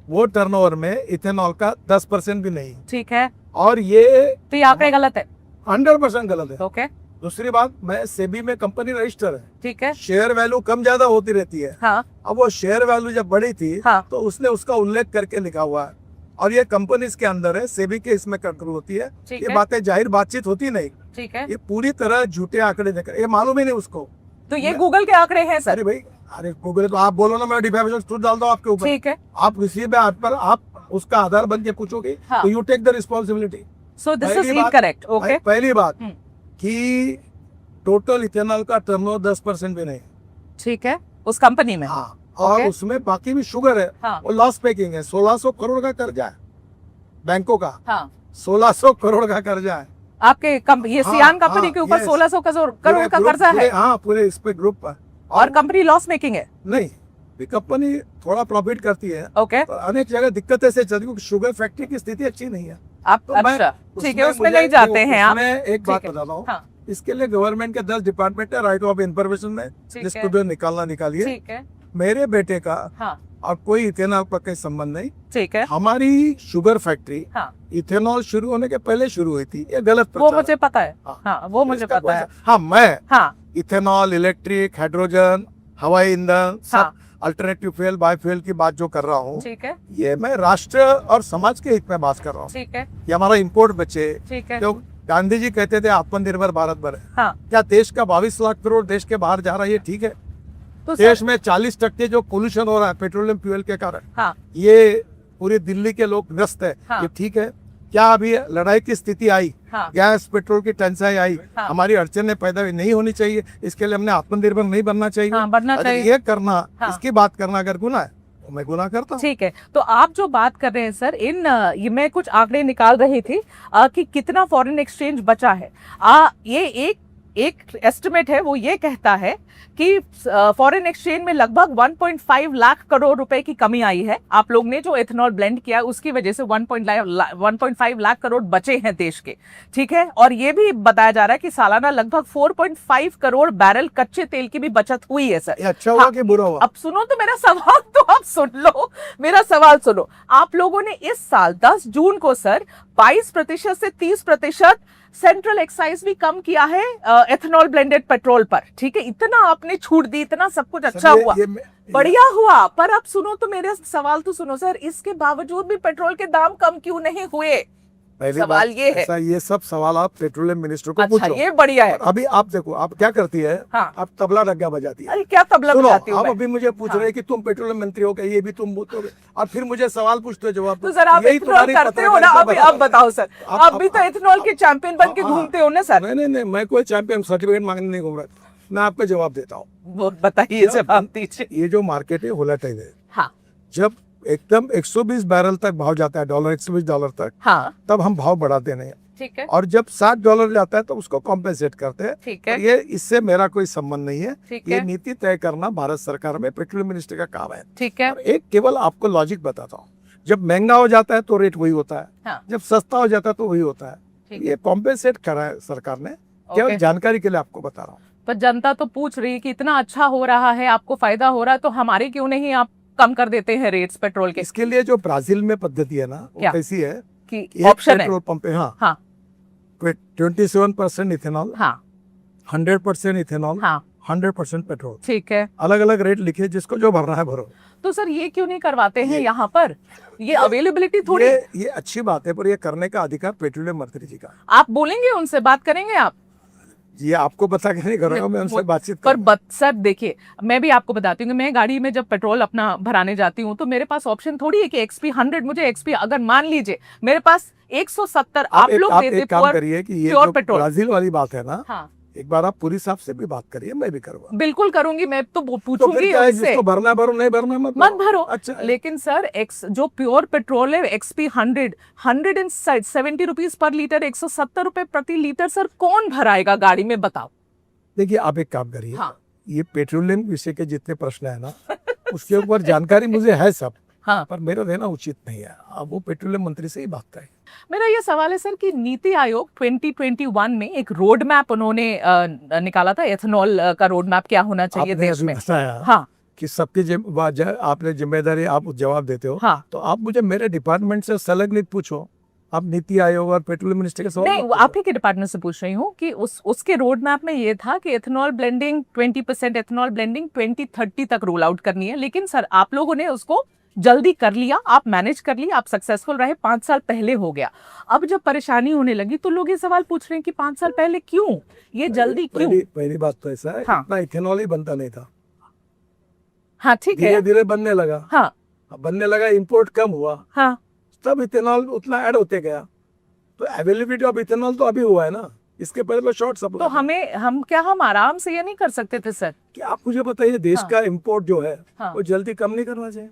वो टर्नओवर में इथेनॉल का 10% भी नहीं। ठीक है। और ये तो ये आंकड़े गलत है, 100% गलत है। ओके। दूसरी बात, मैं सेबी में कंपनी रजिस्टर है, ठीक है। शेयर वैल्यू कम ज्यादा होती रहती है। अब वो शेयर वैल्यू जब बढ़ी थी, तो उसने उसका उल्लेख करके लिखा हुआ है, और ये कंपनीज के अंदर है, सेबी के इसमें कंट्रोल होती है। ये बातें जाहिर बातचीत होती नहीं। ठीक है। ये पूरी तरह झूठे आंकड़े देकर, ये मालूम ही नहीं उसको। तो ये गूगल के आंकड़े हैं सर? अरे भाई, अरे गूगल तो आप बोलो ना, मैं डिफेमेशन सूट डाल दूं आपके ऊपर। ठीक है। आप किसी भी पर आप उसका आधार बन के पूछोगे, तो you take the responsibility. So this is incorrect. Okay. पहली बात कि टोटल इथेनॉल का टर्नओवर 10% भी नहीं। ठीक है, उस कंपनी में। और उसमें बाकी भी शुगर है, वो लॉस मेकिंग है। 1600 करोड़ का कर्जा है बैंकों का। 1600 करोड़ का कर्जा है आपके ये सियान कंपनी के ऊपर। 1600 करोड़ का कर्जा है। पूरे इस पे ग्रुप पर। और कंपनी लॉस मेकिंग है? नहीं, कंपनी थोड़ा प्रॉफिट करती है। ओके। तो अनेक जगह दिक्कतें से चलती है, शुगर फैक्ट्री की स्थिति अच्छी नहीं है। आप अच्छा, ठीक है, उसमें नहीं जाते हैं आप। मैं एक बात बताता हूँ, इसके लिए गवर्नमेंट के 10 डिपार्टमेंट है, राइट ऑफ इंफॉर्मेशन में, जिसको निकालना निकालिए। ठीक है। मेरे बेटे का और कोई इथेनॉल का कोई संबंध नहीं। ठीक है। हमारी शुगर फैक्ट्री इथेनॉल शुरू होने के पहले शुरू हुई थी, ये गलत प्रचार। वो मुझे पता है। वो मुझे पता है। मैं इथेनॉल, इलेक्ट्रिक, हाइड्रोजन हवाई ईंधन, हाँ। सब अल्टरनेटिव फ्यूल, बायोफ्यूल की बात जो कर रहा हूँ, ठीक है, ये मैं राष्ट्र और समाज के हित में बात कर रहा हूँ। ठीक है, ये हमारा इंपोर्ट बचे। ठीक है। जो गांधी जी कहते थे आत्मनिर्भर भारत बने, हाँ, क्या देश का 22 लाख करोड़ देश के बाहर जा रहा है, ये ठीक है? तो देश सर, में 40% जो पोल्यूशन हो रहा है पेट्रोलियम फ्यूल के कारण, हाँ, ये पूरी दिल्ली के लोग ग्रस्त है, हाँ। ये ठीक है? क्या अभी लड़ाई की स्थिति आई, हाँ, गैस पेट्रोल की टेंशन आई, हाँ। हमारी अड़चनें पैदा नहीं होनी चाहिए, इसके लिए हमने आत्मनिर्भर नहीं बनना चाहिए? हाँ, बनना अगर चाहिए। ये करना, हाँ। इसकी बात करना अगर गुनाह है तो मैं गुनाह करता हूँ। ठीक है, तो आप जो बात कर रहे हैं सर, ये मैं कुछ आंकड़े निकाल रही थी कि कितना फॉरेन एक्सचेंज बचा है। ये एक एस्टिमेट है, वो ये कहता है कि फॉरेन एक्सचेंज में लगभग 1.5 लाख करोड़ रुपए की कमी आई है। आप लोग ने जो एथेनॉल ब्लेंड किया उसकी वजह से 1.5 लाख करोड़ बचे हैं देश के, ठीक है। और ये भी बताया जा रहा है कि सालाना लगभग 4.5 करोड़ बैरल कच्चे तेल की भी बचत हुई है सर। ये अच्छा हुआ कि बुरा हुआ? अब सुनो तो मेरा सवाल, तो आप सुन लो, मेरा सवाल सुनो। आप लोगों ने इस साल 10 जून को सर 22% से 30% सेंट्रल एक्साइज भी कम किया है एथेनॉल ब्लेंडेड पेट्रोल पर, ठीक है। इतना आपने छूट दी, इतना सब कुछ अच्छा हुआ, बढ़िया हुआ। पर अब सुनो तो मेरे सवाल तो सुनो सर, इसके बावजूद भी पेट्रोल के दाम कम क्यों नहीं हुए? सवाल ये है। ऐसा, ये सब सवाल आप पेट्रोलियम मिनिस्टर को अच्छा, पूछो। ये बढ़िया है। अभी आप देखो, आप क्या करती है? हाँ। आप तबला डग्गा बजाती है। अरे क्या तबला सुनो, बजाती हूँ आप मैं? अभी मुझे पूछ हाँ। रहे हैं कि तुम पेट्रोलियम मंत्री हो गए, ये भी तुम बोलोगे, और फिर मुझे सवाल पूछते हो, जवाब तो सर आप यही एथेनॉल तुम्हारी करते हो ना? पत्रकारिता अब बताओ सर, आप- अब भी तो एथेनॉल के चैंपियन बन के हाँ। घूमते हो ना सर? नहीं, मैं कोई चैंपियन सर्टिफिकेट मांगने नहीं घूम रहा, मैं आपको जवाब देता हूँ। वो बताइए, जवाब दीजिए। ये जो मार्केट है वोलेटाइल है। हाँ, जब एकदम 120 बैरल तक भाव जाता है, $120 तक, हाँ, तब हम भाव बढ़ाते नहीं हैं। ठीक है, और जब $60 जाता है तो उसको कॉम्पेंसेट करते हैं। ठीक है, और ये, इससे मेरा कोई संबंध नहीं है। ठीक ये है, नीति तय करना भारत सरकार में पेट्रोलियम मिनिस्टर का काम है। ठीक है, और एक केवल आपको लॉजिक बताता हूँ, जब महंगा हो जाता है तो रेट वही होता है, हाँ, जब सस्ता हो जाता है तो वही होता है। ठीक ये कॉम्पेंसेट करा है सरकार ने, केवल ओके। जानकारी के लिए आपको बता रहा हूँ। पर जनता तो पूछ रही है कि इतना अच्छा हो रहा है, आपको फायदा हो रहा है, तो हमारे क्यों नहीं आप कम कर देते हैं रेट्स पेट्रोल के? इसके लिए जो ब्राजील में पद्धति है ना, वो क्या? कैसी है कि एक ऑप्शन है। पेट्रोल पंप पे, हाँ, हाँ, 27% इथेनॉल, हाँ, 100% इथेनॉल, हाँ, 100% पेट्रोल, ठीक है। अलग अलग रेट लिखे, जिसको जो भरना है भरो। तो सर ये क्यों नहीं करवाते हैं यहाँ पर? ये अवेलेबिलिटी थोड़ी, ये अच्छी बात है, पर ये करने का अधिकार पेट्रोलियम मंत्री जी का है। आप बोलेंगे उनसे, बात करेंगे आप? ये आपको बता के नहीं करूंगा, मैं उनसे बातचीत पर करूंगा। सर देखिए, मैं भी आपको बताती हूँ कि मैं गाड़ी में जब पेट्रोल अपना भराने जाती हूँ तो मेरे पास ऑप्शन थोड़ी है कि XP 100 मुझे XP, अगर मान लीजिए मेरे पास 170 आप लोग देते एक काम करिए कि ये प्योर जो पेट्रोल। ब्राजील वाली बात है ना, हाँ, एक बार आप पूरी साहब से भी बात करिए, मैं भी करूंगा। बिल्कुल करूंगी, मैं तो तो फिर पूछूंगी क्या है, उनसे। जिसको भरना भरो, नहीं भरना मत भरो। अच्छा है। लेकिन सर जो प्योर पेट्रोल है XP 170 रुपीज पर लीटर, 170 रुपए प्रति लीटर, सर कौन भराएगा गाड़ी में, बताओ? देखिए, आप एक काम करिए, हाँ, ये पेट्रोलियम विषय के जितने प्रश्न है ना, उसके ऊपर जानकारी मुझे है सब, हाँ। पर मेरा देना उचित नहीं है। आप वो पेट्रोलियम मंत्री से ही बात करें। मेरा ये सवाल है सर कि नीति आयोग 2021 में एक रोड मैप उन्होंने निकाला था, एथेनॉल का रोड मैप क्या होना चाहिए आपने देश अभी में। बताया हाँ, कि सबकी आपने जिम्मेदारी, आप जवाब देते हो, हाँ। तो आप मुझे मेरे डिपार्टमेंट से संलग्नित पूछो, आप नीति आयोग और पेट्रोलियम मिनिस्टर के सवाल नहीं, मत वो पूछो। आप ही के डिपार्टमेंट से पूछ रही हूँ कि उसके रोड मैप में ये था कि एथेनॉल ब्लेंडिंग 20% एथेनॉल ब्लेंडिंग 2030 तक रोल आउट करनी है। लेकिन सर आप लोगों ने उसको जल्दी कर लिया, आप मैनेज कर लिया, आप सक्सेसफुल रहे, 5 साल पहले हो गया। अब जब परेशानी होने लगी तो लोग ये सवाल पूछ रहे हैं कि 5 साल पहले क्यों, ये जल्दी क्यों? पहली बात तो ऐसा है, हाँ। इतना इथेनॉल ही बनता नहीं था, हाँ, ठीक है। धीरे धीरे बनने लगा। हाँ, बनने लगा, इंपोर्ट कम हुआ, हाँ, तब इथेनॉल उतना ऐड होते गया। तो अवेलेबिलिटी ऑफ इथेनॉल तो अभी हुआ है ना, इसके पहले तो शॉर्ट तो सप्लाई। हम आराम से ये नहीं कर सकते थे सर? कि आप मुझे बताइए, देश हाँ। का इंपोर्ट जो है हाँ। वो जल्दी कम नहीं करना चाहिए?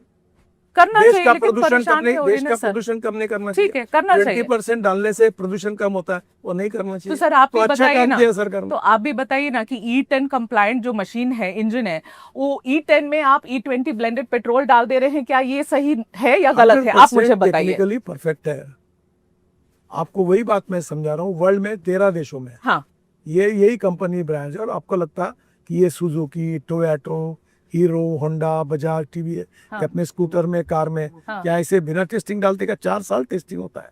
करना देश चाहिए, का लेकिन प्रदूषण परेशानी हो रही है ना सर। प्रदूषण कम नहीं करना चाहिए? ठीक है, करना चाहिए। 20% डालने से प्रदूषण कम होता है, वो नहीं करना चाहिए। तो सर आप भी अच्छा बताइए काम ना, किया सरकार ने। तो आप भी बताइए ना कि E10 कंप्लायंट जो मशीन है, इंजन है, वो E10 में आप E20 ब्लेंडेड पेट्रोल डाल दे रहे हैं, क्या ये सही है या गलत है? आप मुझे बताइए। टेक्निकली परफेक्ट है। आपको वही बात मैं समझा रहा हूँ, वर्ल्ड में 13 देशों में हाँ, यही कंपनी ब्रांड है। और आपको लगता है कि ये Suzuki, Toyota, hero, Honda, Bajaj, TVS हाँ। कि अपने स्कूटर में, कार में हाँ। क्या ऐसे बिना टेस्टिंग डालते का 4 साल टेस्टिंग होता है?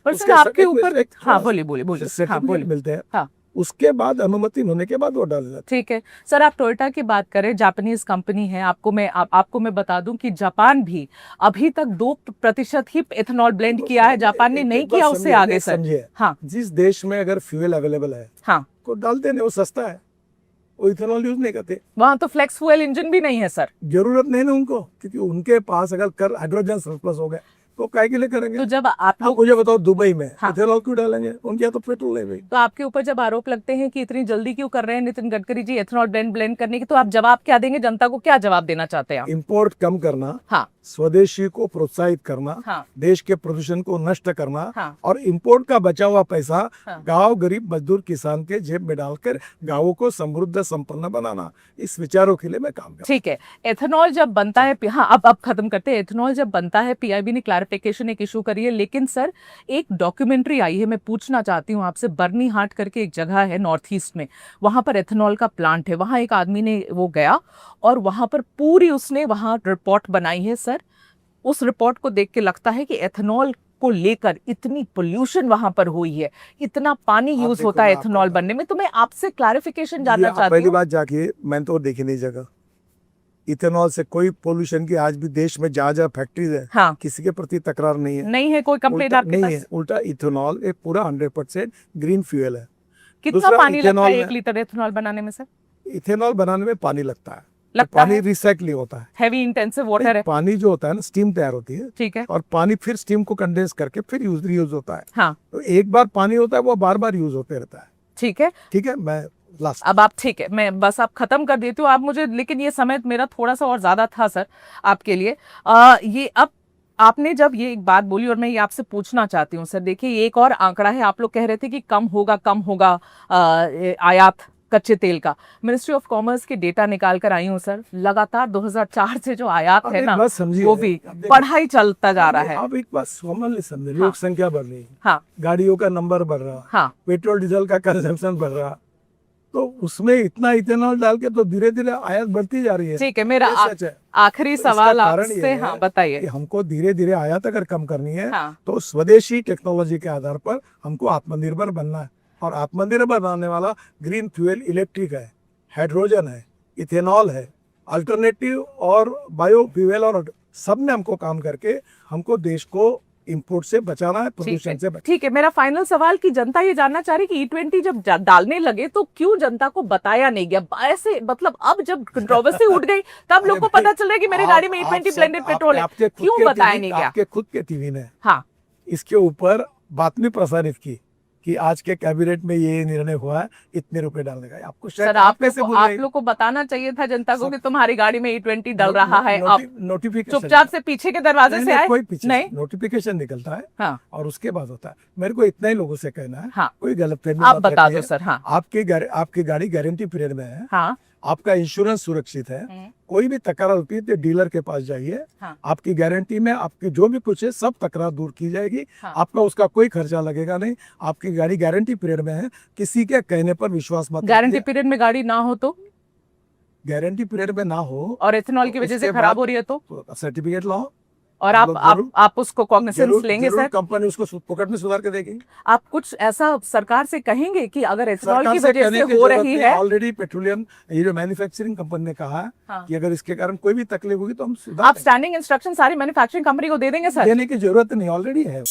पर उसके सर आपके एक- ऊपर, एक- हाँ बोलिए, हाँ सर्टिफिकेट बोलिए, मिलते हैं, हाँ, उसके बाद अनुमति होने के बाद वो डाले जाते ठीक है सर, आप टोयोटा की बात करें, जापानीज कंपनी है, आपको मैं बता दूं कि जापान भी अभी तक 2% ही एथेनॉल ब्लेंड किया है, जापान ने नहीं किया, उससे आगे सर। समझिए, हाँ जिस देश में अगर फ्यूल अवेलेबल है हाँ, को डालते नहीं, वो सस्ता है, वो इथेनॉल यूज नहीं करते। वहां तो फ्लेक्स फ्यूल इंजन भी नहीं है सर। जरूरत नहीं ना उनको, क्योंकि उनके पास अगर कर हाइड्रोजन सरप्लस हो गए तो काय के लिए करेंगे। तो जब आप लोग मुझे बताओ, दुबई में हाँ। इथेनॉल क्यों डालेंगे, उनके यहाँ तो पेट्रोल है भाई। तो आपके ऊपर जब आरोप लगते हैं कि इतनी जल्दी क्यों कर रहे हैं नितिन गडकरी जी एथेनॉल ब्लेंड करने की, तो आप जवाब क्या देंगे, जनता को क्या जवाब देना चाहते हैं आप? इंपोर्ट कम करना, हाँ स्वदेशी को प्रोत्साहित करना, हाँ देश के प्रदूषण को नष्ट करना, हाँ और इंपोर्ट का बचा हुआ पैसा हाँ। गांव गरीब मजदूर किसान के जेब में डालकर गांवों को समृद्ध संपन्न बनाना, इस विचारों के लिए मैं काम कर। ठीक है, एथेनॉल जब बनता है, हाँ अब खत्म करते हैं। एथेनॉल जब बनता है, पीआईबी ने क्लैरिफिकेशन एक इशू करी है, लेकिन सर एक डॉक्यूमेंट्री आई है, मैं पूछना चाहती हूँ आपसे, बर्नी हाट करके एक जगह है नॉर्थ ईस्ट में, वहां पर एथेनॉल का प्लांट है, वहां एक आदमी ने वो गया और वहां पर पूरी उसने वहां रिपोर्ट बनाई है सर। उस रिपोर्ट को देख के लगता है कि एथेनॉल को लेकर इतनी पोल्यूशन वहां पर हुई है, इतना पानी यूज होता है एथेनॉल बनने में, तो मैं आपसे क्लैरिफिकेशन जानना चाहती पहली हूँ। बात जाके मैंने तो देखी नहीं जगह, इथेनॉल से कोई पोल्यूशन की आज भी देश में जहाँ जहाँ फैक्ट्रीज है, हाँ किसी के प्रति तकरार नहीं है, नहीं है कोई कंप्लेंट आपके नहीं पास? है। उल्टा इथेनॉल एक पूरा 100% ग्रीन फ्यूल है। कितना दूसरा, पानी लगता है इथेनॉल 1 लीटर एथेनॉल बनाने में सर? इथेनॉल बनाने में पानी लगता है, लगता पानी है? रिसाइकल होता है, हैवी इंटेंसिव वाटर है। पानी जो होता है ना, स्टीम तैयार होती है, ठीक है और पानी फिर स्टीम को कंडेंस करके फिर यूज होता है। हाँ तो एक बार पानी होता है वो बार बार यूज होते रहता है। ठीक है, ठीक है, मैं लास्ट अब आप ठीक है, मैं बस आप खत्म कर देती हूँ आप मुझे, लेकिन ये समय मेरा थोड़ा सा और ज्यादा था सर आपके लिए। ये अब आपने जब ये एक बात बोली और मैं ये आपसे पूछना चाहती हूँ सर, देखिए एक और आंकड़ा है, आप लोग कह रहे थे कि कम होगा आयात कच्चे तेल का। मिनिस्ट्री ऑफ कॉमर्स के डेटा निकाल कर आई हूँ सर, लगातार 2004 से जो आयात है ना, वो भी बढ़ाई चलता जा रहा है। अब एक बात कॉमनली समझे, लोक संख्या बढ़ रही है, हाँ गाड़ियों का नंबर बढ़ रहा, हाँ पेट्रोल डीजल का कंजम्पशन बढ़ रहा, तो उसमें इतना इथेनॉल डाल के तो धीरे धीरे आयात बढ़ती जा रही है। ठीक है, मेरा सच है। आखिरी सवाल आपसे, हाँ बताइए। हमको धीरे धीरे आयात अगर कम करनी है, हाँ। तो स्वदेशी टेक्नोलॉजी के आधार पर हमको आत्मनिर्भर बनना है, और आत्मनिर्भर बनाने वाला ग्रीन फ्यूल इलेक्ट्रिक है, हाइड्रोजन है, इथेनॉल है, अल्टरनेटिव और बायो फ्यूल, और सब में हमको काम करके हमको देश को इंपोर्ट से बचाना है, प्रदूषण से बचाना। ठीक है, मेरा फाइनल सवाल कि जनता ये जानना चाह रही कि E20 जब डालने लगे तो क्यों जनता को बताया नहीं गया? ऐसे मतलब अब जब कंट्रोवर्सी उठ गई तब लोग को पता चल रहा है कि मेरी गाड़ी में E20 ब्लेंडेड पेट्रोल है, क्यों बताया नहीं गया? आपके खुद के टीवी ने हाँ इसके ऊपर बातमी प्रसारित की कि आज के कैबिनेट में ये निर्णय हुआ है इतने रुपए डालने का। आपको शायद सर आप लोग को बताना चाहिए था जनता को कि तुम्हारी गाड़ी में E20 डल रहा है, आप नोटिफिकेशन चुपचाप से पीछे के दरवाजे से आए? कोई पीछे नहीं, नोटिफिकेशन निकलता है, हाँ और उसके बाद होता है। मेरे को इतना ही लोगों से कहना है, हाँ कोई गलतफहमी आप बता दो सर। हाँ आपकी गाड़ी गारंटी पीरियड में है, हाँ आपका इंश्योरेंस सुरक्षित है, कोई भी तकरार होती है तो डीलर के पास जाइए, हाँ। आपकी गारंटी में आपकी जो भी कुछ है सब तकरार दूर की जाएगी, हाँ। आपका उसका कोई खर्चा लगेगा नहीं, आपकी गाड़ी गारंटी पीरियड में है, किसी के कहने पर विश्वास मत। गारंटी पीरियड में गाड़ी ना हो तो, गारंटी पीरियड में ना हो और एथेनॉल की वजह से खराब हो रही है तो सर्टिफिकेट लाओ, और आप उसको कॉग्निसेंस लेंगे सर? कंपनी उसको पॉकेट में सुधार के देगी। आप कुछ ऐसा सरकार से कहेंगे कि अगर एथेनॉल की वजह से हो रही है, ऑलरेडी पेट्रोलियम ये जो मैन्युफैक्चरिंग कंपनी ने कहा है हाँ। कि अगर इसके कारण कोई भी तकलीफ होगी तो हम सुधार आप स्टैंडिंग इंस्ट्रक्शन सारी मैन्युफैक्चरिंग कंपनी को दे देंगे सर? देने की जरूरत नहीं, ऑलरेडी है।